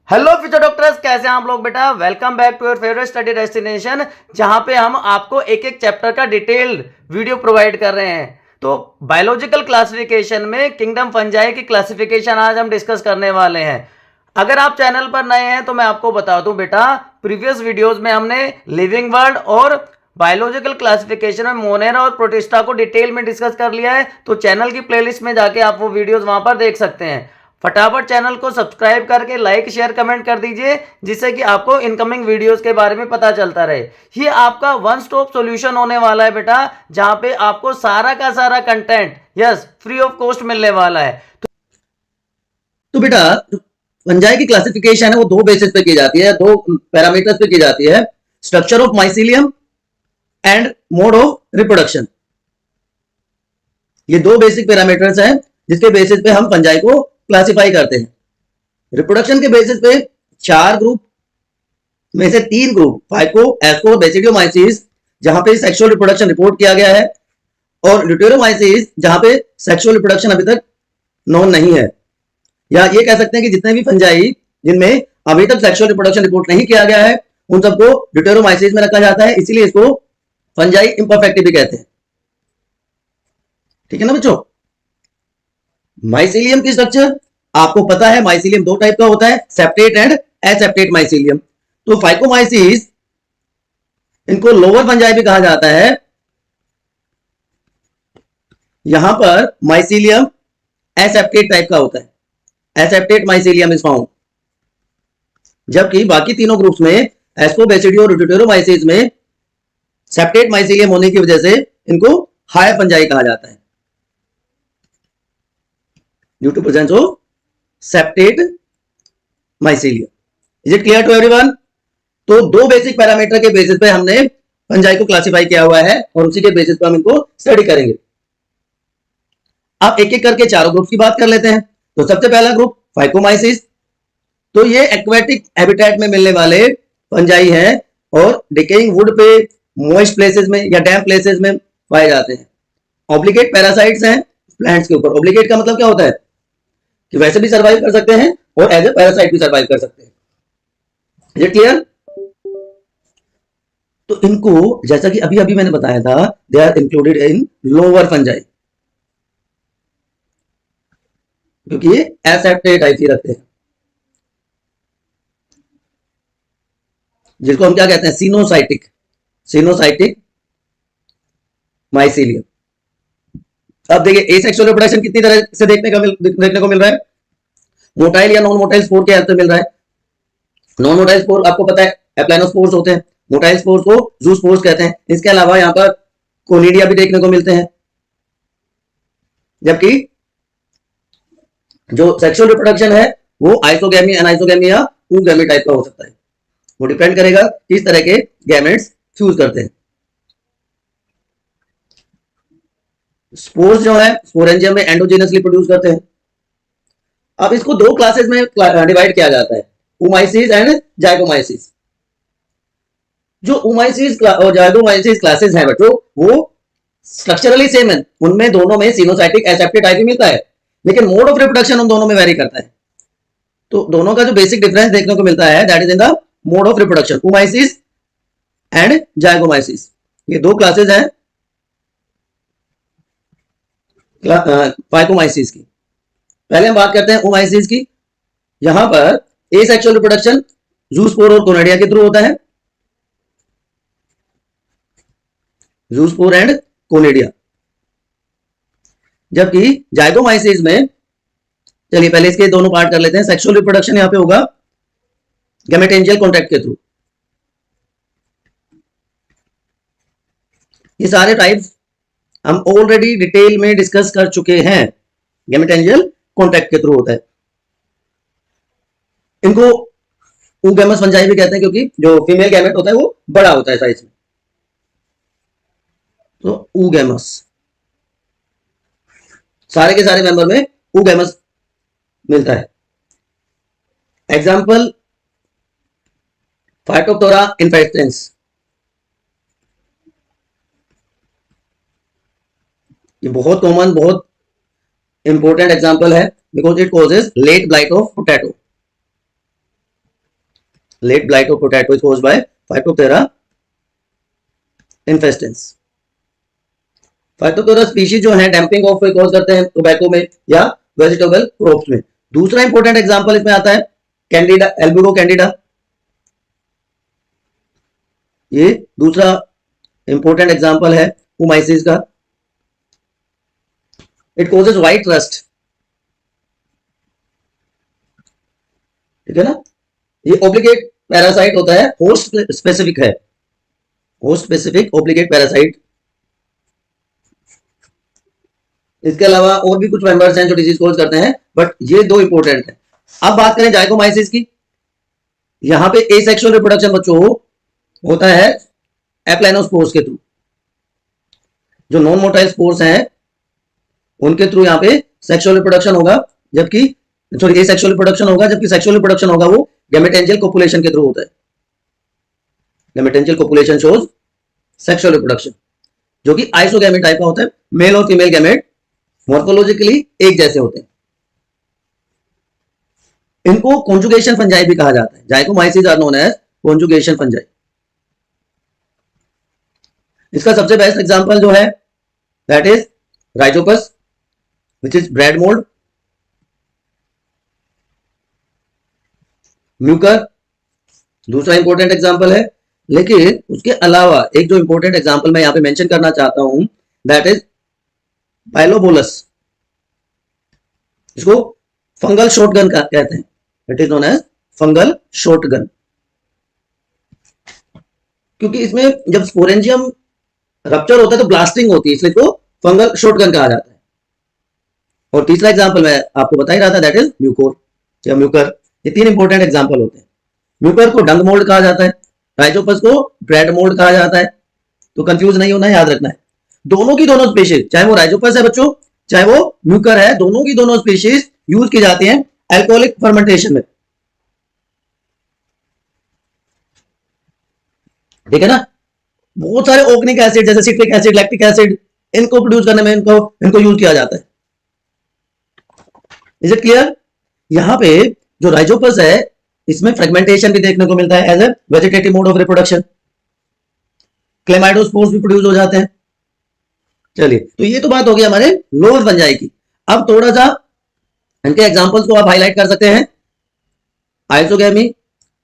Hello future doctors, कैसे हैं आप लोग बेटा। Welcome back to your favourite study destination, जहां पे हम आपको एक एक चैप्टर का डिटेल्ड वीडियो प्रोवाइड कर रहे हैं। तो बायोलॉजिकल क्लासिफिकेशन में किंगडम फंजाई की क्लासिफिकेशन आज हम डिस्कस करने वाले हैं। अगर आप चैनल पर नए हैं तो मैं आपको बता दूं बेटा, प्रीवियस वीडियोस में हमने लिविंग वर्ल्ड और बायोलॉजिकल क्लासिफिकेशन में मोनेरा और प्रोटिस्टा को डिटेल में डिस्कस कर लिया है। तो चैनल की प्लेलिस्ट में जाके आप वो वीडियोस वहां पर देख सकते हैं। फटाफट चैनल को सब्सक्राइब करके लाइक शेयर कमेंट कर दीजिए, जिससे कि आपको इनकमिंग वीडियोस के बारे में पता चलता रहे। ये आपका वन स्टॉप सॉल्यूशन होने वाला है बेटा, जहां पे आपको सारा का सारा content yes free of cost मिलने वाला है। तो बेटा फंजाई की क्लासिफिकेशन है वो दो बेसिस पे की जाती है, दो पैरामीटर्स पे की जाती है। Structure of mycelium and mode of reproduction. ये दो बेसिक पैरामीटर्स हैं जिसके बेसिस पे हम फंजाई को क्लासिफाई करते हैं। रिप्रोडक्शन के बेसिस पे चार ग्रुप में से तीन ग्रुप फाइको, एस्को, बेसिडियोमाइसिस जहां पे सेक्सुअल रिप्रोडक्शन रिपोर्ट किया गया है, और ल्यूटेरोमाइसिस जहां पे सेक्सुअल रिप्रोडक्शन अभी तक नॉन नहीं है। या ये कह सकते हैं कि जितने भी फंजाई जिनमें अभी तक सेक्सुअल रिप्रोडक्शन रिपोर्ट नहीं किया गया है उन सबको ड्यूटेरोमाइसिस में रखा जाता है, इसीलिए इसको फंजाई इम्परफेक्ट भी कहते हैं। ठीक है ना बच्चों। माइसीलियम की स्ट्रक्चर आपको पता है, माइसीलियम दो टाइप का होता है, सेप्टेट एंड एसेप्टेट माइसीलियम। तो फाइकोमाइसिस इनको लोअर फंजाई भी कहा जाता है। यहां पर माइसीलियम एसेप्टेट टाइप का होता है, एसेप्टेट माइसीलियम इज फाउंड। जबकि बाकी तीनों ग्रुप्स में एस्को, बेसिडियो और ड्यूटेरोमाइसिस में सेप्टेट माइसीलियम होने की वजह से इनको हायर फंजाई कहा जाता है, due to presence of septate mycelium. Is it clear to everyone? तो दो बेसिक पैरामीटर के बेसिस पे हमने फंजाई को क्लासिफाई किया हुआ है और उसी के बेसिस पे हम इनको स्टडी करेंगे। आप एक एक करके चारों ग्रुप की बात कर लेते हैं। तो सबसे पहला ग्रुप फाइकोमाइसिस। तो ये एक्वेटिक हैबिटेट में मिलने वाले फंजाई हैं और डिकेइंग वुड पे, मॉइस्ट प्लेसेस में या डैम्प प्लेसेस में पाए जाते हैं। ऑब्लिगेट पैरासाइट्स हैं प्लांट्स के ऊपर। ऑब्लिगेट का मतलब क्या होता है कि वैसे भी सर्वाइव कर सकते हैं और एज ए पैरासाइट भी सर्वाइव कर सकते हैं। Is it clear? तो इनको जैसा कि अभी अभी मैंने बताया था, they are included in lower fungi, क्योंकि ये एसेप्टेट टाइप ही रखते हैं, जिसको हम क्या कहते हैं, सिनोसाइटिक, सिनोसाइटिक माइसीलियम। अब देखिए एसेक्सुअल रिप्रोडक्शन कितनी तरह से देखने को मिल रहा है। मोटाइल या नॉन मोटाइल स्पोर के हेल्प से मिल रहा है। नॉन मोटाइल स्पोर आपको पता है एप्लाइनोस्पोर्स होते हैं, मोटाइल स्पोर्स को जूस्पोर्स कहते हैं। इसके अलावा यहाँ पर कोनिडिया भी देखने को मिलते हैं। जबकि जो सेक्सुअल रिप्रोडक्शन है वो आइसोगैमी, एनाइसोगैमी या ऊगैमी टाइप का हो सकता है। वो डिपेंड करेगा किस तरह के गैमेट्स फ्यूज करते हैं। स्पोर्स जो है स्पोरेंजियम में एंडोजेनसली प्रोड्यूस करते हैं। अब इसको दो क्लासेस में डिवाइड किया जाता है, उमाइसिस एंड जाइगोमाइसिस। जो उमाइसिस और जाइगोमाइसिस क्लासेस हैं बच्चों, वो स्ट्रक्चरली सेम है, उनमें दोनों में सिनोसाइटिक एसेप्टेट टाइप ही मिलता है, लेकिन मोड ऑफ रिप्रोडक्शन उन दोनों में वेरी करता है। तो दोनों का जो बेसिक डिफरेंस देखने को मिलता है that is in the mode of reproduction, oomycetes and zygomycetes. ये दो क्लासेस हैं फाइकोमाइसिस की। पहले हम बात करते हैं उमाइसिस की। यहां पर एसेक्सुअल रिप्रोडक्शन जूस्पोर और कोनिडिया के थ्रू होता है, जूस्पोर एंड कोनिडिया। जबकि जाइगोमाइसिस में, चलिए पहले इसके दोनों पार्ट कर लेते हैं। सेक्सुअल रिप्रोडक्शन यहां पे होगा गैमेटेंजियल कॉन्टैक्ट के थ्रू। ये सारे टाइप्स हम ऑलरेडी डिटेल में डिस्कस कर चुके हैं। गैमेटेंजियल कॉन्टैक्ट के थ्रू होता है। इनको ऊगैमस फंजाई भी कहते हैं, क्योंकि जो फीमेल गैमेट होता है वो बड़ा होता है साइज में। तो ऊगैमस, सारे के सारे मेंबर में ऊगैमस मिलता है। Example phytophthora infestans. ये बहुत कॉमन, बहुत इंपॉर्टेंट एग्जाम्पल है because it causes late blight of potato. Late blight of potato is caused by phytophthora infestans. Phytophthora species जो है डैम्पिंग ऑफ कॉज करते हैं टोबैको में या वेजिटेबल क्रॉप्स में। दूसरा इंपॉर्टेंट एग्जांपल इसमें आता है कैंडिडा, एल्बुगो कैंडिडा। ये दूसरा इंपॉर्टेंट एग्जांपल है ओमाइसिस का। इट कॉजेज व्हाइट रस्ट, ठीक है ना। ये ऑब्लिगेट पैरासाइट होता है, होस्ट स्पेसिफिक है, होस्ट स्पेसिफिक ऑब्लिगेट पैरासाइट। इसके अलावा और भी कुछ मेंबर्स हैं जो डिजीज कॉज करते हैं, बट ये दो इंपॉर्टेंट हैं। अब बात करें जाइगोमाइसिस की। यहां पे एसेक्सुअल रिप्रोडक्शन बच्चों होता है एप्लाइनोस्पोर्स के थ्रू। जो नॉन मोटाइल स्पोर्स हैं उनके थ्रू यहां पे सेक्सुअल रिप्रोडक्शन होगा, जबकि सॉरी एसेक्सुअल रिप्रोडक्शन होगा, जबकि सेक्सुअल रिप्रोडक्शन होगा वो गैमेटेंजियल कोपुलेशन के थ्रू होता है। गैमेटेंजियल कोपुलेशन शोज सेक्सुअल रिप्रोडक्शन, जो कि आइसोगैमी टाइप का होता है। मेल और फीमेल गैमेट मॉर्फोलॉजिकली एक जैसे होते हैं। इनको कॉन्जुगेशन फंजाई भी कहा जाता है। Zygomycetes are known as conjugation fungi. इसका सबसे बेस्ट एग्जांपल जो है that is rhizopus which is bread mould, mucor दूसरा इंपॉर्टेंट एग्जांपल है। लेकिन उसके अलावा एक जो इंपॉर्टेंट एग्जांपल मैं यहां पे मेंशन करना चाहता हूं दैट इज पाइलोबोलस। इसको फंगल शॉटगन कहते हैं। It is known as fungal shotgun, क्योंकि इसमें जब स्पोरेंजियम रप्चर होता है तो ब्लास्टिंग होती है, इसलिए इसको फंगल शॉटगन कहा जाता है। और तीसरा एग्जांपल मैं आपको बता ही रहा था दैट इज म्यूकोर या म्यूकर। ये तीन इंपॉर्टेंट एग्जांपल होते हैं। म्यूकर को डंग मोल्ड कहा जाता है, राइजोपस को ब्रेड मोल्ड कहा जाता है। तो कंफ्यूज नहीं होना है, याद रखना है। दोनों की दोनों स्पीशीज, चाहे वो राइजोपस है बच्चों, चाहे वो म्यूकर है, दोनों की दोनों स्पीशीज यूज की जाती हैं अल्कोहलिक फर्मेंटेशन में, ठीक है ना। बहुत सारे ऑर्गेनिक एसिड जैसे सिट्रिक एसिड, लैक्टिक एसिड, इनको प्रोड्यूस करने में इनको यूज किया जाता है। Is it clear. यहां पे जो राइजोपस है इसमें फ्रेगमेंटेशन भी देखने को मिलता है as a vegetative mode of reproduction. Chlamydospores भी प्रोड्यूस हो जाते हैं। चलिए, तो ये तो बात हो गई हमारे लोअर फंजाई की। अब थोड़ा सा इनके एग्जांपल्स को आप हाईलाइट कर सकते हैं। आइसोगैमी,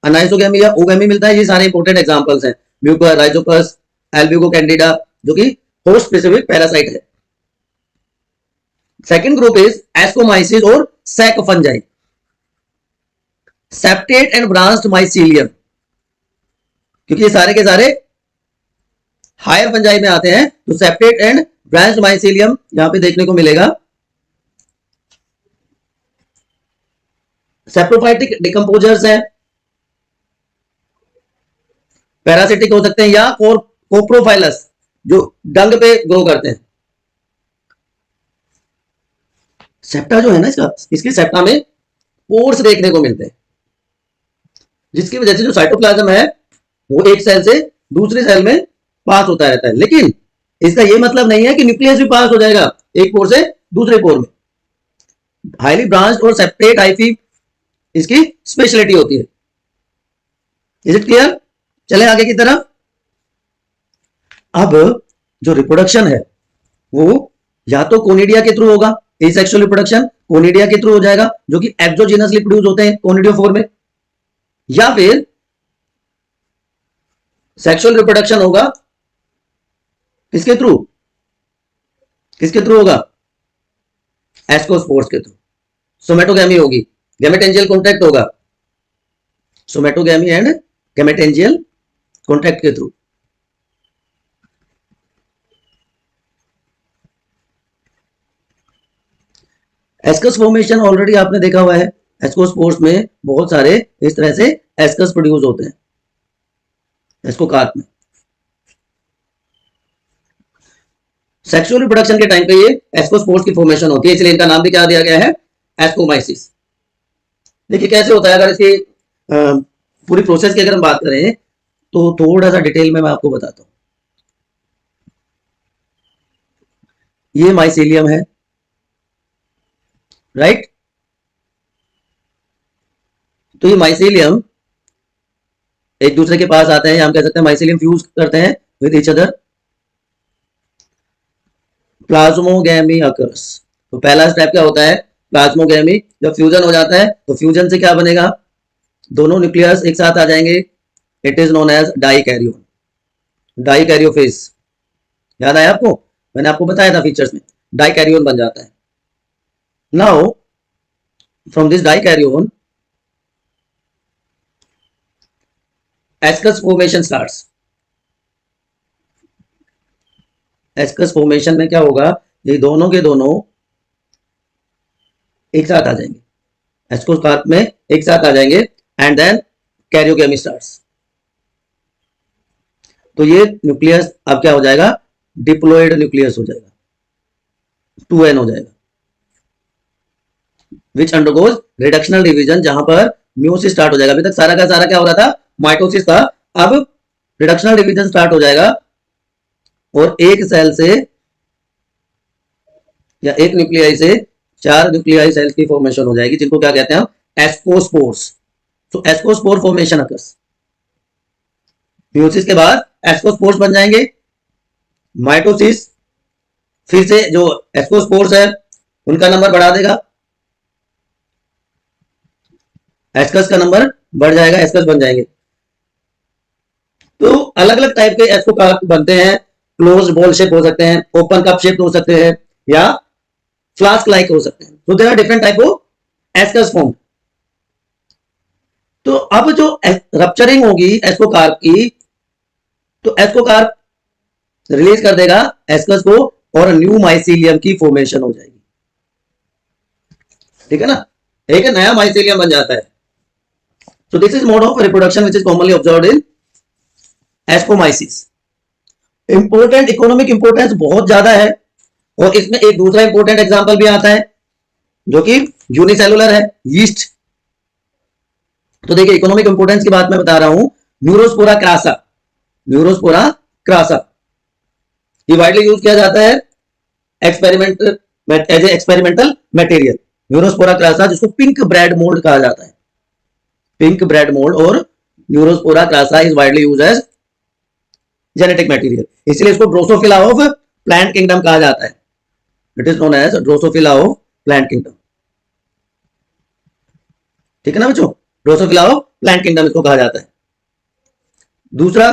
अनाइसोगैमी या ओगैमी मिलता है, ये सारे इंपॉर्टेंट एग्जांपल्स हैं। म्यूकर, राइजोपस, एल्ब्यूगो कैंडिडा जो कि होस्ट स्पेसिफिक पैरासाइट है। सेकंड ग्रुप इज एस्कोमाइसिस और sac fungi. Septate and branched mycelium, क्योंकि ये सारे के सारे हायर फंजाई में आते हैं, तो सेप्टेट एंड ब्रांच्ड माइसीलियम यहां पे देखने को मिलेगा। सेप्रोफाइटिक डिकम्पोजर्स हैं, पैरासिटिक हो सकते हैं या कोप्रोफाइलस जो डंग पे ग्रो करते हैं। सेप्टा जो है ना इसकी सेप्टा में पोर्स देखने को मिलते हैं, जिसकी वजह से जो साइटोप्लाज्म है वो एक सेल से दूसरे सेल में पास होता रहता है। लेकिन इसका ये मतलब नहीं है कि न्यूक्लियस भी पास हो जाएगा एक पोर से दूसरे पोर में। हाईली ब्रांच्ड और सेपरेट हाइफी इसकी स्पेशलिटी होती है। Is it clear. चले आगे की तरफ। अब जो रिप्रोडक्शन है वो या तो कोनिडिया के थ्रू होगा, एसेक्सुअल रिप्रोडक्शन कोनिडिया के थ्रू हो जाएगा, जो कि एक्सोजीनसली प्रोड्यूस होते हैं कोनिडियोफोर में, या फिर सेक्सुअल रिप्रोडक्शन होगा किसके थ्रू, किसके थ्रू होगा, एस्कोस्पोर्स के थ्रू। सोमेटोगैमी होगी, गैमेटेंजियल कॉन्टैक्ट होगा, सोमेटोगैमी एंड गैमेटेंजियल कॉन्टैक्ट के थ्रू। एस्कस फॉर्मेशन ऑलरेडी आपने देखा हुआ है। एस्कोस्पोर्स में बहुत सारे इस तरह से एस्कस प्रोड्यूस होते हैं एस्कोकार्प में। सेक्सुअल रिप्रोडक्शन के टाइम पे ये एस्कोस्पोर्स की फॉर्मेशन होती है, इसलिए इनका नाम भी क्या दिया गया है, एस्कोमाइसिस। देखिए कैसे होता है, अगर इसकी पूरी प्रोसेस की अगर हम बात करें तो थोड़ा सा डिटेल में मैं आपको बताता हूं। ये माइसीलियम है, राइट। तो ये माइसीलियम एक दूसरे के पास आते हैं, या हम कह सकते हैं माइसिलियम फ्यूज करते हैं with each other, plasmogamy occurs. तो पहला स्टेप क्या होता है, प्लाज्मोगैमी। जब फ्यूजन हो जाता है तो फ्यूजन से क्या बनेगा, दोनों न्यूक्लियस एक साथ आ जाएंगे, it is known as dikaryon, dikaryophase. याद आया आपको, मैंने आपको बताया था फीचर्स में, डाइकैरियोन बन जाता है। Now from this dikaryon ascus formation starts. Ascus formation में क्या होगा, ये दोनों के दोनों एक साथ आ जाएंगे, एस्कस कार्प में एक साथ आ जाएंगे, एंड देन कैरियोगेमी स्टार्ट्स। तो ये न्यूक्लियस अब क्या हो जाएगा, डिप्लॉयड न्यूक्लियस हो जाएगा, 2n हो जाएगा, विच अंडरगोज रिडक्शनल डिवीजन, जहां पर म्यूसिस स्टार्ट हो जाएगा। अभी तक सारा का सारा क्या हो रहा था, माइटोसिस था, अब रिडक्शनल डिवीजन स्टार्ट हो जाएगा, और एक सेल से या एक न्यूक्लियाई से 4 न्यूक्लियाई सेल्स की फॉर्मेशन हो जाएगी, जिनको क्या कहते हैं हम, एस्कोस्पोर्स। तो एस्कोस्पोर फॉर्मेशन अकर्स। म्यूसिस के बाद एस्कोस्पोर्स बन जाएंगे, माइटोसिस फिर से जो एस्कोस्पोर्स है उनका नंबर बढ़ा देगा, एस्कस का नंबर बढ़ जाएगा, एस्कस बन जाएंगे। तो अलग अलग टाइप के एस्कोकार्प बनते हैं, क्लोज बॉल शेप हो सकते हैं, ओपन कप शेप हो सकते हैं, या फ्लास्क लाइक हो सकते हैं। तो there are different type of ascus form. तो अब जो रप्चरिंग होगी एस्कोकार्प की, तो एस्कोकार्प रिलीज कर देगा एस्कस को, और न्यू माइसीलियम की फॉर्मेशन हो जाएगी, ठीक है ना, एक नया माइसीलियम बन जाता है। So this is mode of reproduction which is commonly observed in एस्कोमाइसिस। Important economic importance बहुत ज्यादा है, और इसमें एक दूसरा इंपोर्टेंट एग्जांपल भी आता है जो कि यूनिसेलुलर है, यीस्ट। तो देखिए इकोनॉमिक इंपोर्टेंस की बात मैं बता रहा हूं, न्यूरोस्पोरा क्रासा, न्यूरोस्पोरा क्रासा ये वाइडली यूज किया जाता है experiment as a experimental material. Neurospora crassa जिसको पिंक ब्रेड मोल्ड कहा जाता है, पिंक ब्रेड मोल्ड, और Neurospora crassa is widely used as genetic material, इसलिए इसको ड्रोसोफिला ऑफ प्लांट किंगडम कहा जाता है। It is known as Drosophila of plant kingdom, ठीक है ना बच्चों, ड्रोसोफिला ऑफ प्लांट किंगडम इसको कहा जाता है। दूसरा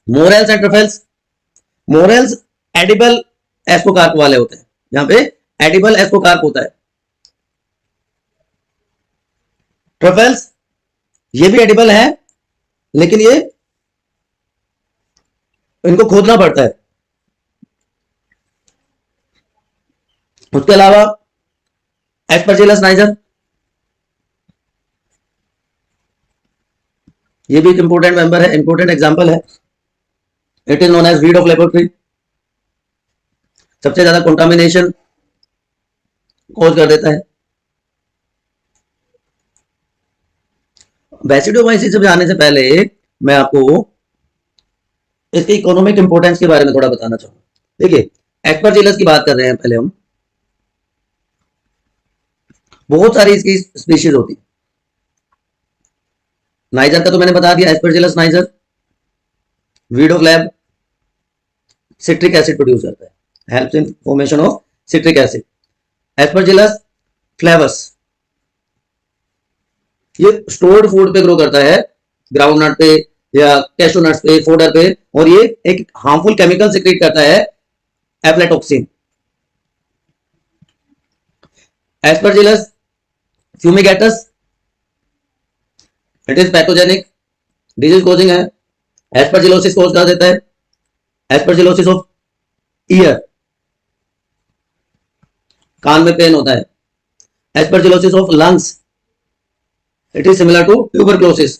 morels and ट्रफेल्स। Morels edible ascocarp वाले होते हैं, यहां पे एडिबल एस्कोकार्प होता है। ट्रफेल्स ये भी एडिबल है, लेकिन ये इनको खोदना पड़ता है। उसके अलावा एस्परजिलस नाइजर, ये भी एक इंपोर्टेंट मेंबर है, इंपोर्टेंट एग्जांपल है। It is known as weed of laboratory, सबसे ज्यादा कंटामिनेशन कॉज कर देता है। बैसिडोमाइसिस से जाने से पहले मैं आपको इसके इकोनॉमिक इंपोर्टेंस के बारे में थोड़ा बताना चाहूंगा। देखिए एस्परजिलस की बात कर रहे हैं पहले हम, बहुत सारी इसकी स्पीशीज होती है। नाइजर का तो मैंने बता दिया, Aspergillus niger weed of lab citric acid produce करता है, helps in formation of citric acid. Aspergillus फ्लेवस ये स्टोर्ड फूड पे ग्रो करता है, ग्राउंड नट पे या कैशू नट्स पे, फोडर पे, और ये एक हार्मफुल केमिकल सिक्रीट करता है, aflatoxin. Aspergillus fumigatus, it is pathogenic, disease causing है, एस्परजिलोसिस कॉज कर देता है, एस्परजिलोसिस ऑफ ईयर, कान में पेन होता है, aspergillosis of lungs, it is similar to tuberculosis.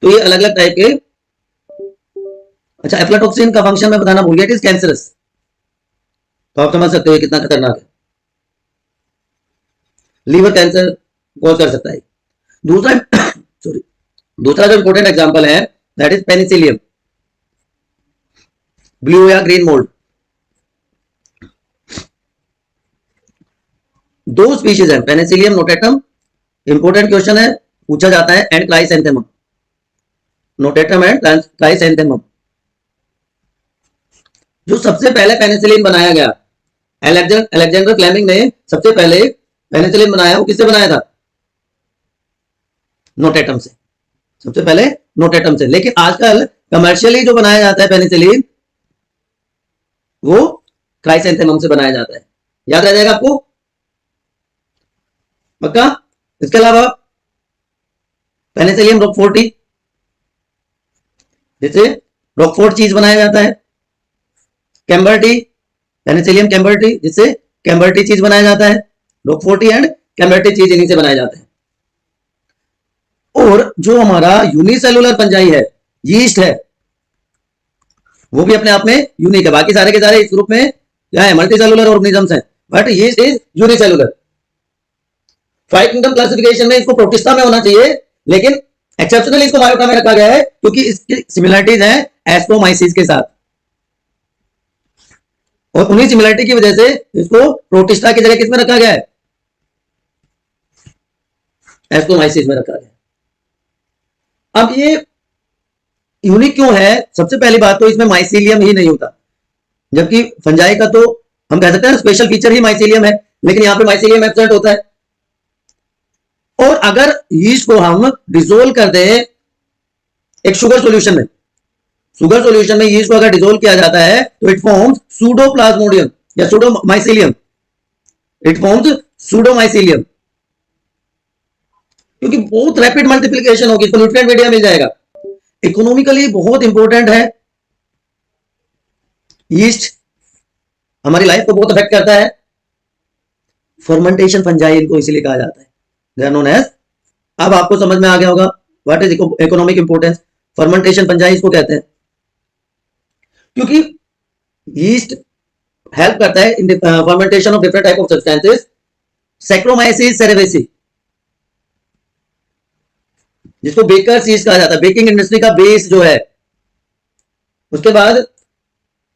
तो ये अलग अलग टाइप के। अच्छा एफ्लाटॉक्सिन का फंक्शन मैं बताना भूल गया, इट इज कैंसरस। तो आप समझ सकते हो कितना खतरनाक है, लीवर कैंसर कॉज कर सकता है। दूसरा सॉरी दूसरा जो इंपॉर्टेंट एग्जांपल है दैट इज पेनिसिलियम, ब्लू या ग्रीन मोल्ड। दो स्पीशीज है पेनिसिलियम नोटेटम, इंपॉर्टेंट क्वेश्चन है, पूछा जाता है, and chrysanthemum. Notatum and chrysanthemum. जो सबसे पहले पेनिसिलिन बनाया गया, अलेक्जेंडर फ्लेमिंग ने सबसे पहले पेनिसिलिन बनाया, वो किससे बनाया था? नोटेटम से, सबसे पहले नोटेटम से। लेकिन आजकल कमर्शियली जो बनाया जाता है पेनिसिलिन, वो क्राइसेंथेमम से बनाया जाता है। याद रह जाएगा आपको, पक्का? इसके अलावा पेनिसिलियम रॉकफोर्टी, जिससे रॉकफोर्ट चीज बनाया जाता है। कैम्बर्टी, पेनिसिलियम कैम्बर्टी, जिससे कैम्बर्टी चीज बनाया जाता है। रॉकफोर्टी एंड कैम्बर्टी चीज इन्हीं से बनाया जाता है। और जो हमारा यूनिसेलुलर फंजाई है, यीस्ट है, वो भी अपने आप में यूनिक है। बाकी सारे के सारे इस ग्रुप में क्या है? मल्टी सेलुलर ऑर्गेनिजम्स हैं, but yeast is unicellular. 5 kingdom classification में इसको प्रोटिस्टा में होना चाहिए, लेकिन एक्सेप्शनली इसको बायोटा में रखा गया है क्योंकि इसकी सिमिलरिटीज हैं एस्ट्रोमाइसिस के साथ, और उन्हीं सिमिलरिटी की वजह से इसको प्रोटिस्टा की जगह किसमें रखा गया है? एस्ट्रोमाइसिस में रखा गया है। अब ये यूनिक क्यों है? सबसे पहली बात तो इसमें माइसीलियम ही नहीं होता, जबकि फंजाई का तो हम कह सकते हैं स्पेशल फीचर ही माइसीलियम है, लेकिन यहां पे माइसीलियम एब्सेंट होता है। और अगर यीस्ट को हम डिसोल्व कर दें एक शुगर सॉल्यूशन में, शुगर सॉल्यूशन में यीस्ट को अगर डिसोल्व किया जाता है तो इट फॉर्म्स सूडोप्लाज्मोडियम या सूडोमाइसीलियम, इट फॉर्म्स सूडोमाइसीलियम, क्योंकि बहुत रैपिड मल्टीप्लिकेशन होगी, इसको न्यूट्रिएंट मीडिया मिल जाएगा। इकोनॉमिकली बहुत इंपॉर्टेंट है यीस्ट, हमारी लाइफ को बहुत अफेक्ट करता है। फर्मेंटेशन फंजाई इनको इसीलिए कहा जाता है, दे आर नोन एज। अब आपको समझ में आ गया होगा what is economic importance. Fermentation fungi इसको कहते हैं क्योंकि यीस्ट हेल्प करता है in fermentation of different type of substances. Saccharomyces cerevisiae, जिसको बेकर्स यीस्ट कहा जाता है, बेकिंग इंडस्ट्री का बेस जो है। उसके बाद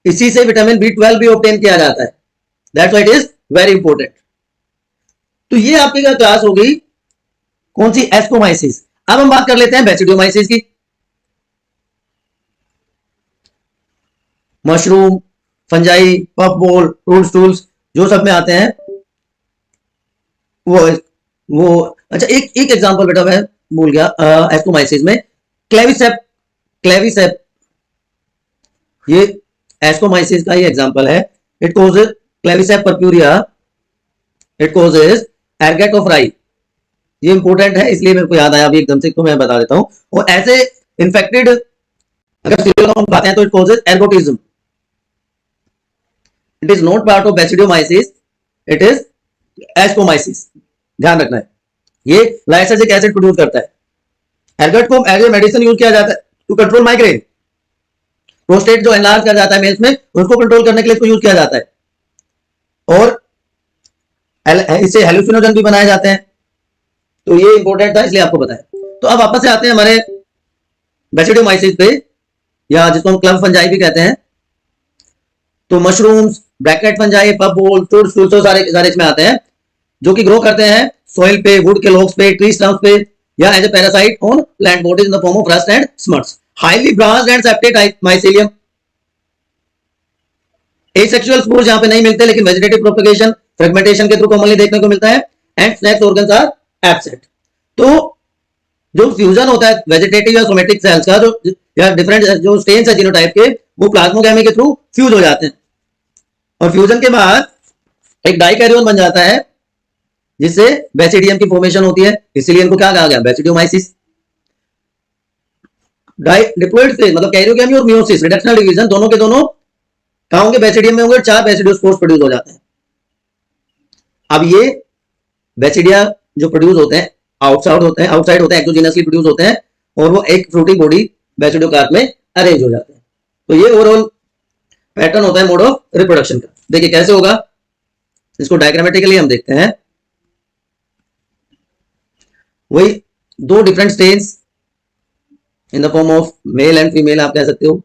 इसी से विटामिन B12 भी ऑब्टेन किया जाता है, that's why it is very important. तो ये आपकी क्लास होगी कौन सी? एस्ट्रोमाइसिस। अब हम बात कर लेते हैं बेसिडियोमाइसिस की। Mushroom, fungi, puffball, tools tools जो सब में आते हैं वो अच्छा, एक एग्जांपल बेटा मैं भूल गया एस्ट्रोमाइसिस में, क्लेविसेप। क्लेविसेप ये एस्ट्रोमाइसिस का ही एग्जांपल है। It causes claviceps purpurea, it causes ergot of rye. ये इंपॉर्टेंट है इसलिए मेरे को याद आया अभी एकदम से, तो मैं बता देता हूं। और ऐसे इन्फेक्टेड अगर सीरियल हम खाते हैं तो it causes ergotism. It is not part of basidiomycetes, it is एस्ट्रोमाइसिस, ध्यान रखना है। ये लाइसेसिक एसिड प्रोड्यूस करता है। एर्गट को एज ए मेडिसिन यूज किया जाता है टू कंट्रोल माइग्रेन। प्रोस्टेट जो एनलार्ज कर जाता है मेल्स में, उसको कंट्रोल करने के लिए इसको यूज किया जाता है। और इससे हेलुसिनोजन भी बनाए जाते हैं, तो ये इंपॉर्टेंट था इसलिए आपको बताया। तो अब वापस से आते हैं हमारे बेसिडियोमाइसिस पे, या जिसको हम क्लब फंजाई भी कहते हैं। तो mushrooms, bracket fungi, puffball, tools tools सारे इसमें आते हैं, जो कि ग्रो करते हैं सॉइल पे, वुड के लॉग्स पे, ट्री स्टम्प्स पे, या as a parasite on plant bodies in the form of rust and smuts. Highly branched and septed mycelium. Asexual spores यहां पे नहीं मिलते, लेकिन वेजिटेटिव प्रोपगेशन, फ्रेगमेंटेशन के थ्रू कॉमनली देखने को मिलता है। And sex organs are absent. तो जो फ्यूजन होता है वेजिटेटिव या सोमेटिक सेल्स का, जो या डिफरेंट जो स्टेन्स है जीनोटाइप के, वो प्लाज्मोगैमी के थ्रू फ्यूज हो जाते हैं, और फ्यूजन के बाद एक डाइकैरियोन बन जाता है, जिससे बेसिडियम की फॉर्मेशन होती है। इसीलिए इनको क्या कहा गया? बेसिडियोमाइसिस। डिप्लॉइड फेज मतलब कैरियोगैमी और मियोसिस, रिडक्शनल डिवीजन, दोनों के दोनों कहां होंगे? बेसिडियम में होंगे। 4 बेसिडियोस्पोर्स प्रोड्यूस हो जाते हैं। अब ये बेसिडिया जो प्रोड्यूस होते हैं आउटसाइड होते हैं एक्सोजेनसली प्रोड्यूस होते हैं, और वो एक फ्रूटिंग बॉडी बेसिडियोकार्प में अरेंज हो जाते हैं। तो ये ओवरऑल पैटर्न होता है मोड ऑफ रिप्रोडक्शन का। देखिए कैसे होगा, इसको डायग्रामेटिकली हम देखते हैं। वही 2 different strains in the form of male and female आप कह सकते हो।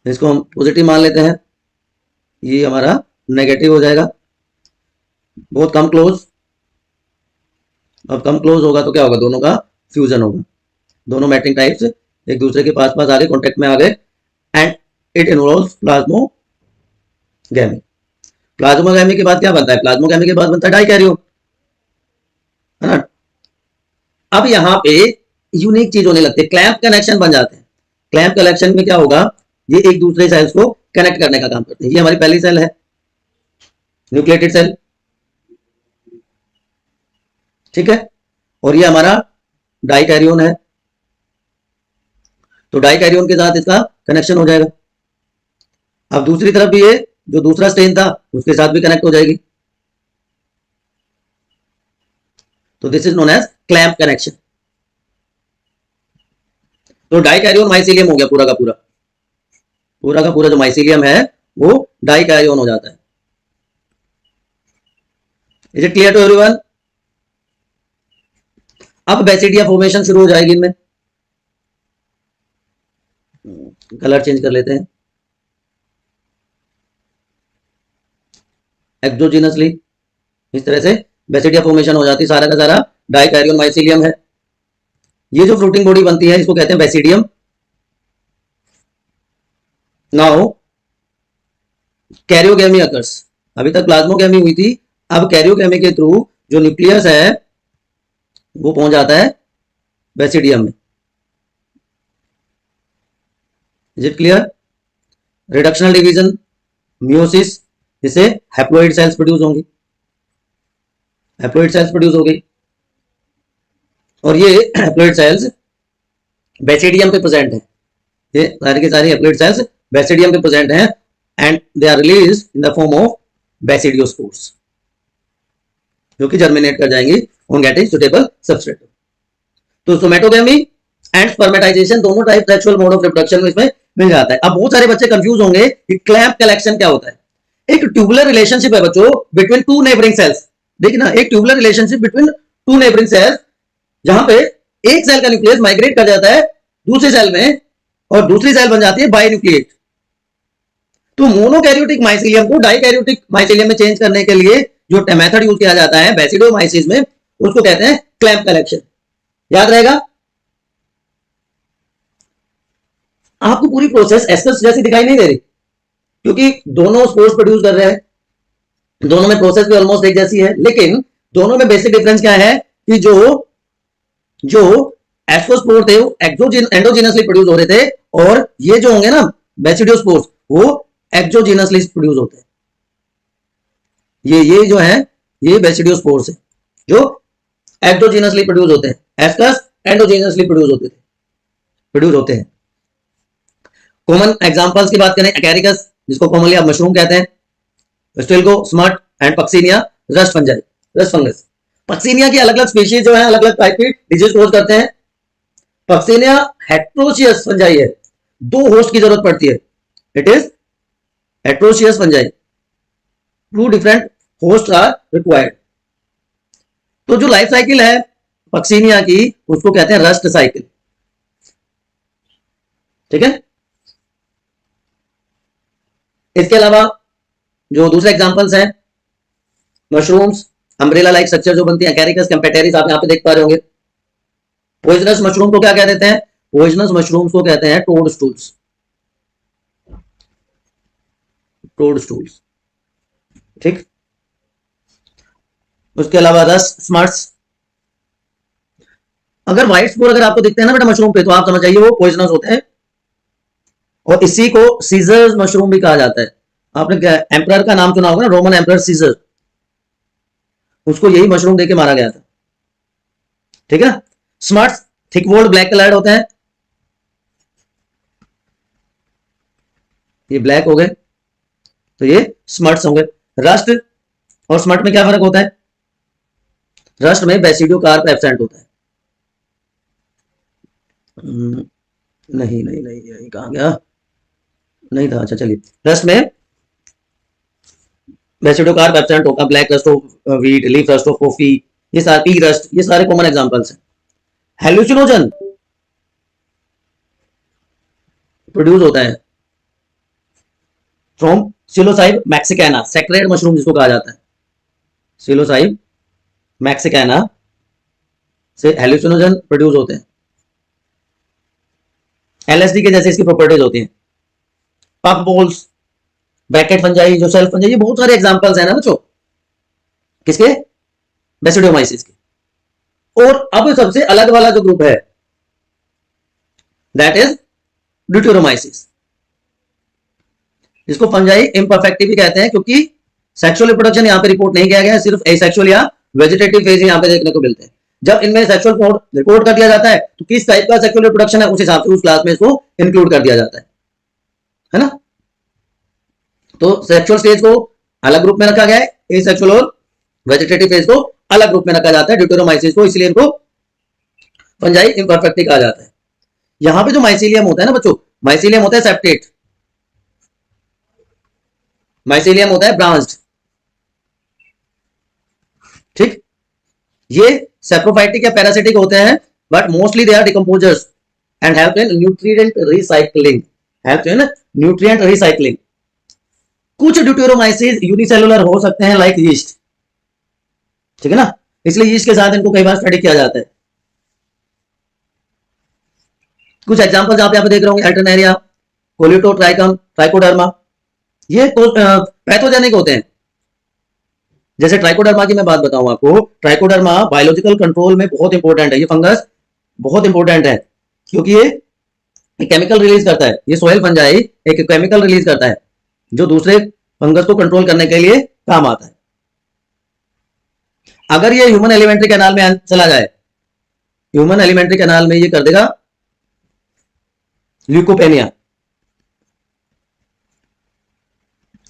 इसको हम पॉजिटिव मान लेते हैं, ये हमारा नेगेटिव हो जाएगा। बहुत कम क्लोज, अब कम क्लोज होगा तो क्या होगा? दोनों का फ्यूजन होगा। दोनों मैट्रिक टाइप्स एक दूसरे के पास पास आ गए, कॉन्टेक्ट में आ गए, and it involves plasmogamy. Plasmogamy के बाद क्या बनता है? प्लाज्मोगैमी के बाद बनता है डाइकैरियोन, है ना। अब यहाँ पे यूनिक चीज होने लगती है, क्लैंप कनेक्शन बन जाते हैं। क्लैंप कनेक्शन में क्या होगा, ये एक दूसरे सेल्स को कनेक्ट करने का काम करते हैं। ये हमारी पहली सेल है, न्यूक्लिएटेड सेल, ठीक है, और ये हमारा डाइकैरियोन है। तो डाइकैरियोन के साथ इसका कनेक्शन हो जाएगा। अब दूसरी तरफ भी ये जो दूसरा स्ट्रेन था उसके साथ भी कनेक्ट हो जाएगी। तो this is known as clamp connection. तो डाइकैरियोन माइसीलियम हो गया पूरा का पूरा, पूरा का पूरा जो माइसीलियम है वो डाइकैरियोन हो जाता है। Is it clear to everyone? अब बेसिडिया फॉर्मेशन शुरू हो जाएगी इनमें। कलर चेंज कर लेते हैं। एक्सोजीनसली इस तरह से बेसिडिया फॉर्मेशन हो जाती है, सारा का सारा डाइकैरियोन माइसीलियम है। ये जो फ्रूटिंग बॉडी बनती है इसको कहते हैं बेसिडियम। Now karyogamy occurs. अभी तक प्लाज्मोगैमी हुई थी, अब कैरियोगैमी के थ्रू जो न्यूक्लियस है वो पहुंच जाता है बेसिडियम में। Is it clear? Reductional division, meiosis, जिससे हैप्लॉइड सेल्स प्रोड्यूस होंगी, हैप्लॉइड सेल्स प्रोड्यूस हो गई, और ये हैप्लॉइड सेल्स बेसिडियम पे प्रेजेंट है। ये सारी की सारी हैप्लॉइड सेल्स बेसिडियम पे प्रेजेंट हैं, and they are released in the form of basidiospores, जो कि जर्मिनेट कर जाएंगी ऑन गेटिंग सुटेबल सबस्ट्रेट। तो सोमैटोगैमी एंड स्पर्मेटाइजेशन दोनों type sexual mode of reproduction में इसमें मिल जाता है। अब बहुत सारे बच्चे कंफ्यूज होंगे कि क्लैंप कलेक्शन क्या होता है। एक ट्यूबुलर रिलेशनशिप है बच्चों बिटवीन टू नेबरिंग सेल्स। देखिए ना, एक tubular relationship between two neighbouring cells, जहां पे एक सेल का न्यूक्लियस माइग्रेट कर जाता है दूसरी सेल में और दूसरी सेल बन जाती है बाइन्यूक्लिएट। तो मोनोकैरियोटिक माइसीलियम को डाइकैरियोटिक माइसीलियम में चेंज करने के लिए जो मेथड यूज किया जाता है बेसिडियोमाइसिस में, उसको कहते हैं क्लैंप कलेक्शन। याद रहेगा? आपको पूरी प्रोसेस एस्कस जैसी दिखाई नहीं दे रही, क्योंकि दोनों स्पोर्स प्रोड्यूस कर रहे हैं, दोनों में प्रोसेस भी ऑलमोस्ट एक जैसी है, लेकिन दोनों में बेसिक डिफरेंस क्या है कि जो एस्कोस्पोर थे वो एंडोजिनसली प्रोड्यूस हो रहे थे, और ये जो होंगे ना बेसिडियोस्पोर्स वो एक्सोजिनसली प्रोड्यूस होते हैं। ये जो है ये बेसिडियोस्पोर्स है जो एक्सोजिनसली प्रोड्यूस होते हैं, एस्कस एंडोजिनसली प्रोड्यूस होते हैं। कॉमन एग्जांपल्स की बात करें, एकैरिकस जिसको कॉमनली आप मशरूम कहते हैं, ustilago, smut and puccinia rust fungi, rust fungus. Puccinia की अलग अलग स्पीशीज जो है अलग अलग टाइप की डिजीज कोज करते हैं। पक्सिनिया हेट्रोशियस फंजाई है, दो होस्ट की जरूरत पड़ती है, it is heteroecious fungi, two different host are required. तो जो लाइफ साइकिल है पक्सिनिया की उसको कहते हैं रस्ट साइकिल, ठीक है। इसके अलावा जो दूसरे एग्जांपल्स हैं, मशरूम्स अम्ब्रेला लाइक स्ट्रक्चर जो बनती है, एकैरिकस, कैम्पेटेरिस, आप यहां पे देख पा रहे होंगे। पॉइजनस मशरूम को क्या कह देते हैं? पॉइजनस मशरूम्स को कहते हैं टोडस्टूल्स, टोडस्टूल्स, ठीक। उसके अलावा रस स्मर्ट्स। अगर व्हाइट स्पोर अगर आपको दिखते हैं ना बेटा मशरूम पे, तो आप समझ जाइए वो पॉइजनस होते हैं, और इसी को सीजर मशरूम भी कहा जाता है। आपने एम्परर का नाम सुना होगा ना, रोमन एम्परर सीजर, उसको यही मशरूम देके मारा गया था, ठीक है। स्मर्ट्स थिक वोल्ड ब्लैक कलर्ड होते हैं, ये ब्लैक हो गए तो ये स्मर्ट्स होंगे। रस्ट और स्मर्ट में क्या फर्क होता है? रस्ट में बेसिडियो कार्प एब्सेंट होता है। नहीं नहीं नहीं, यही कहां गया, नहीं था, अच्छा चलिए। रस्ट में बेसिडियो कार्प एब्सेंट होगा, black rust of wheat, leaf rust of coffee, ये सारे पी रस्ट, ये सारे कॉमन एग्जांपल्स हैं। हेलुसिनोजन प्रोड्यूस होता है फ्रॉम सिलोसाइब मैक्सिकाना, सैक्रेड मशरूम जिसको कहा जाता है, सिलोसाइब मैक्सिकाना से हेलुसिनोजन प्रोड्यूस होते हैं। LSD के जैसे इसकी प्रॉपर्टीज होती हैं। पफ बॉल्स, ब्रैकेट फंजाई, जो सेल्फ फंजाई, ये बहुत सारे एग्जांपल्स हैं ना बच्चों, किसके? बेसिडोमाइसिस के। और अब सबसे अलग वाला जो ग्रुप है दैट इज ड्यूटेरोमाइसिस, जिसको फंजाई इम्परफेक्टी भी कहते हैं, क्योंकि सेक्सुअल रिप्रोडक्शन यहां पे रिपोर्ट नहीं किया गया है, सिर्फ एसेक्सुअल या वेजिटेटिव फेज यहां पे देखने को मिलते हैं। जब इनमें सेक्सुअल रिपोर्ट कर दिया जाता है तो किस टाइप का सेक्सुअल रिप्रोडक्शन है उस हिसाब से उस क्लास में इसको इंक्लूड कर दिया जाता है ना। तो सेक्सुअल स्टेज को अलग ग्रुप में रखा गया है, एसेक्सुअल और वेजिटेटिव फेज को अलग ग्रुप में रखा जाता है ड्यूटेरोमाइसिस को, इसलिए इनको फंजाई इम्परफेक्टी कहा जाता है। यहां पे जो माइसीलियम होता है ना बच्चों, माइसीलियम होता है सेप्टेट, माइसीलियम होता है ब्रांच्ड, ठीक। ये सेप्रोफाइटिक या पैरासिटिक होते हैं, but mostly they are decomposers and help in nutrient recycling, help in nutrient recycling. कुछ ड्यूटेरोमाइसिस यूनिसेलुलर हो सकते हैं लाइक यीस्ट, ठीक है ना, इसलिए यीस्ट के साथ इनको कई बार स्टडी किया जाता है। कुछ एग्जांपल जहां पे आप देख रहे होंगे, अल्टरनेरिया, कोलिटोट्राइकम, ट्राइकोडर्मा, ये पैथोजेनिक होते हैं। जैसे ट्राइकोडर्मा की मैं बात बताऊं आपको, ट्राइकोडर्मा बायोलॉजिकल कंट्रोल में बहुत इंपॉर्टेंट है, ये फंगस बहुत इंपॉर्टेंट है, क्योंकि ये केमिकल रिलीज करता है, ये सोयल फंजाई एक केमिकल रिलीज करता है जो दूसरे फंगस को कंट्रोल करने के लिए काम आता है। अगर ये ह्यूमन एलिमेंट्री कैनाल में चला जाए, ह्यूमन एलिमेंट्री कैनाल में ये कर देगा ल्यूकोपेनिया,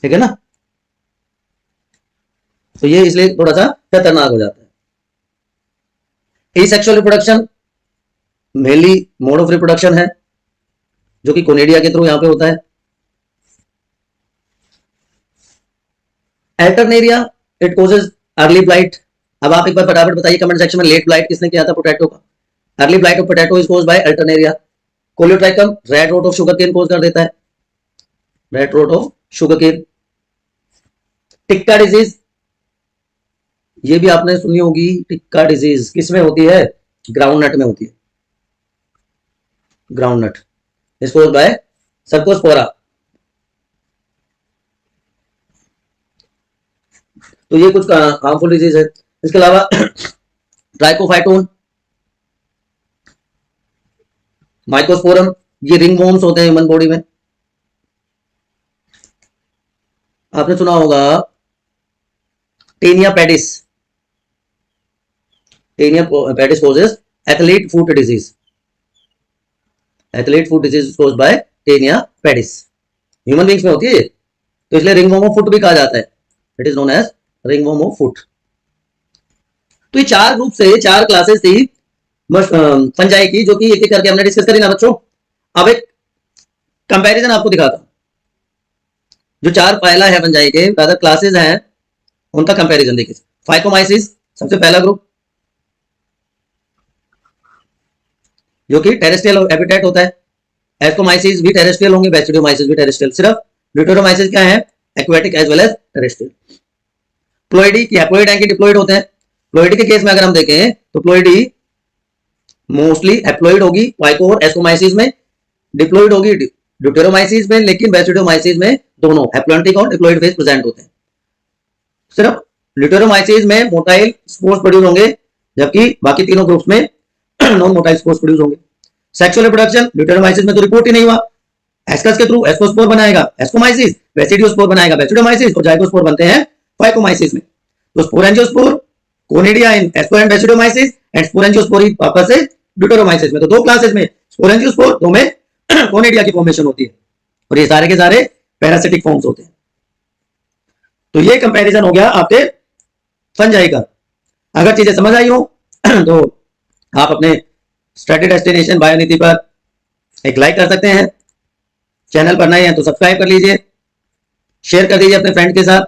ठीक है ना, तो ये इसलिए थोड़ा सा खतरनाक हो जाता है। Asexual reproduction mainly mode of reproduction है, जो कि कोनेडिया के थ्रू यहां पे होता है। Alternaria, it causes early blight. अब आप एक बार फटाफट बताइए कमेंट सेक्शन में, लेट ब्लाइट किसने किया था पोटैटो का? Early blight of potato is caused by alternaria. Colletotrichum red rot of sugarcane cause कर देता है, red rot of sugarcane. Tikka disease, ये भी आपने सुनी होगी, टिक्का डिजीज किसमें होती है? ग्राउंडनट में होती है, groundnut, is caused bye Cercospora. तो ये कुछ हार्मफुल डिजीज है। इसके अलावा ट्राइकोफाइटोन, माइकोस्पोरम, ये रिंगवॉर्म्स होते हैं ह्यूमन बॉडी में। आपने सुना होगा Taenia pedis, Taenia pedis causes athlete foot disease, athlete foot disease caused by Taenia pedis. Human beings में होती है, तो इसलिए रिंगवॉर्म ऑफ फुट भी कहा जाता है, it is known as ringworm of foot. तो ये चार ग्रुप से चार क्लासेस थी फंजाई की, जो कि एक एक करके हमने डिस्कस करी ना बच्चों। अब एक कंपैरिजन आपको दिखाता हूं, जो चार पहला है फंजाई के अदर क्लासेस हैं उनका कंपैरिजन देखिए। फाइकोमाइसिस सबसे पहला ग्रुप, जो कि टेरेस्ट्रियल हैबिटेट होता है। एस्कोमाइसिस भी टेरेस्ट्रियल होंगे, बेसिडोमाइसिस भी टेरेस्ट्रियल। सिर्फ ड्यूटेरोमाइसिस क्या है? Aquatic as well as terrestrial. Ploidy की हैप्लोइड एंड डिप्लोइड होते हैं। प्लोइडी के केस में अगर हम देखें तो प्लोइडी मोस्टली हैप्लोइड होगी फाइको और एस्कोमाइसिस में, डिप्लोइड होगी ड्यूटेरोमाइसिस में, लेकिन बेसिडोमाइसिस में दोनों हैप्लॉन्टिक और डिप्लोइड फेज प्रेजेंट होते हैं। सिर्फ ड्यूटेरोमाइसिस में मोटाइल स्पोर्स प्रोड्यूस होंगे, जबकि बाकी तीनों ग्रुप्स में नॉन मोटाइल स्पोर्स प्रोड्यूस होंगे। सेक्सुअल रिप्रोडक्शन ड्यूटेरोमाइसिस में तो रिपोर्ट ही नहीं हुआ, एस्कस के थ्रू एस्कोस्पोर बनाएगा एस्कोमाइसिस, बेसिडियोस्पोर बनाएगा बेसिडोमाइसिस, और जाइगोस्पोर बनते हैं फाइकोमाइसिस में। तो sporangiospore, conidia in एस्को and बेसिडोमाइसिस, and स्पोरेंजियोस्पोरी वापस से ड्यूटेरोमाइसिस में। तो दो क्लासेस में स्पोरेंजियोस्पोर, दो में कोनिडिया की फॉर्मेशन होती है, और ये सारे के सारे पैरासिटिक फॉर्म्स होते हैं। तो ये कंपैरिजन हो गया आपके फंजाई का। अगर चीजें समझ आई हो तो आप अपने स्टडी डेस्टिनेशन बायोनीति पर एक लाइक कर सकते हैं, चैनल पर नए हैं तो सब्सक्राइब कर लीजिए, शेयर कर दीजिए अपने फ्रेंड के साथ,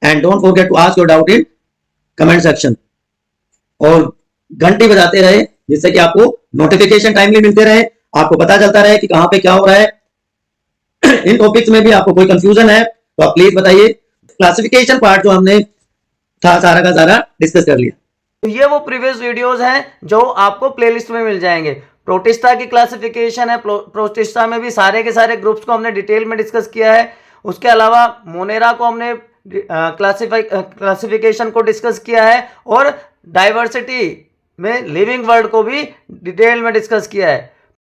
and don't forget to ask your doubt in comment section, और घंटी बजाते रहे जिससे कि आपको नोटिफिकेशन टाइमली मिलते रहे, आपको पता चलता रहे कि कहां पे क्या हो रहा है। इन टॉपिक्स में भी आपको कोई कंफ्यूजन है तो आप प्लीज बताइए। क्लासिफिकेशन पार्ट जो हमने था सारा का सारा डिस्कस कर लिया। तो ये वो प्रीवियस वीडियोस हैं जो आपको प्लेलिस्ट में मिल जाएंगे। प्रोटिस्टा की क्लासिफिकेशन है, प्रोटिस्टा में भी सारे के सारे ग्रुप्स को हमने डिटेल में डिस्कस किया है। उसके अलावा मोनेरा को हमने क्लासिफिकेशन को डिस्कस किया है और डाइवर्सिटी में लिविंग वर्ल्ड को भी डिटेल में डिस्कस किया है।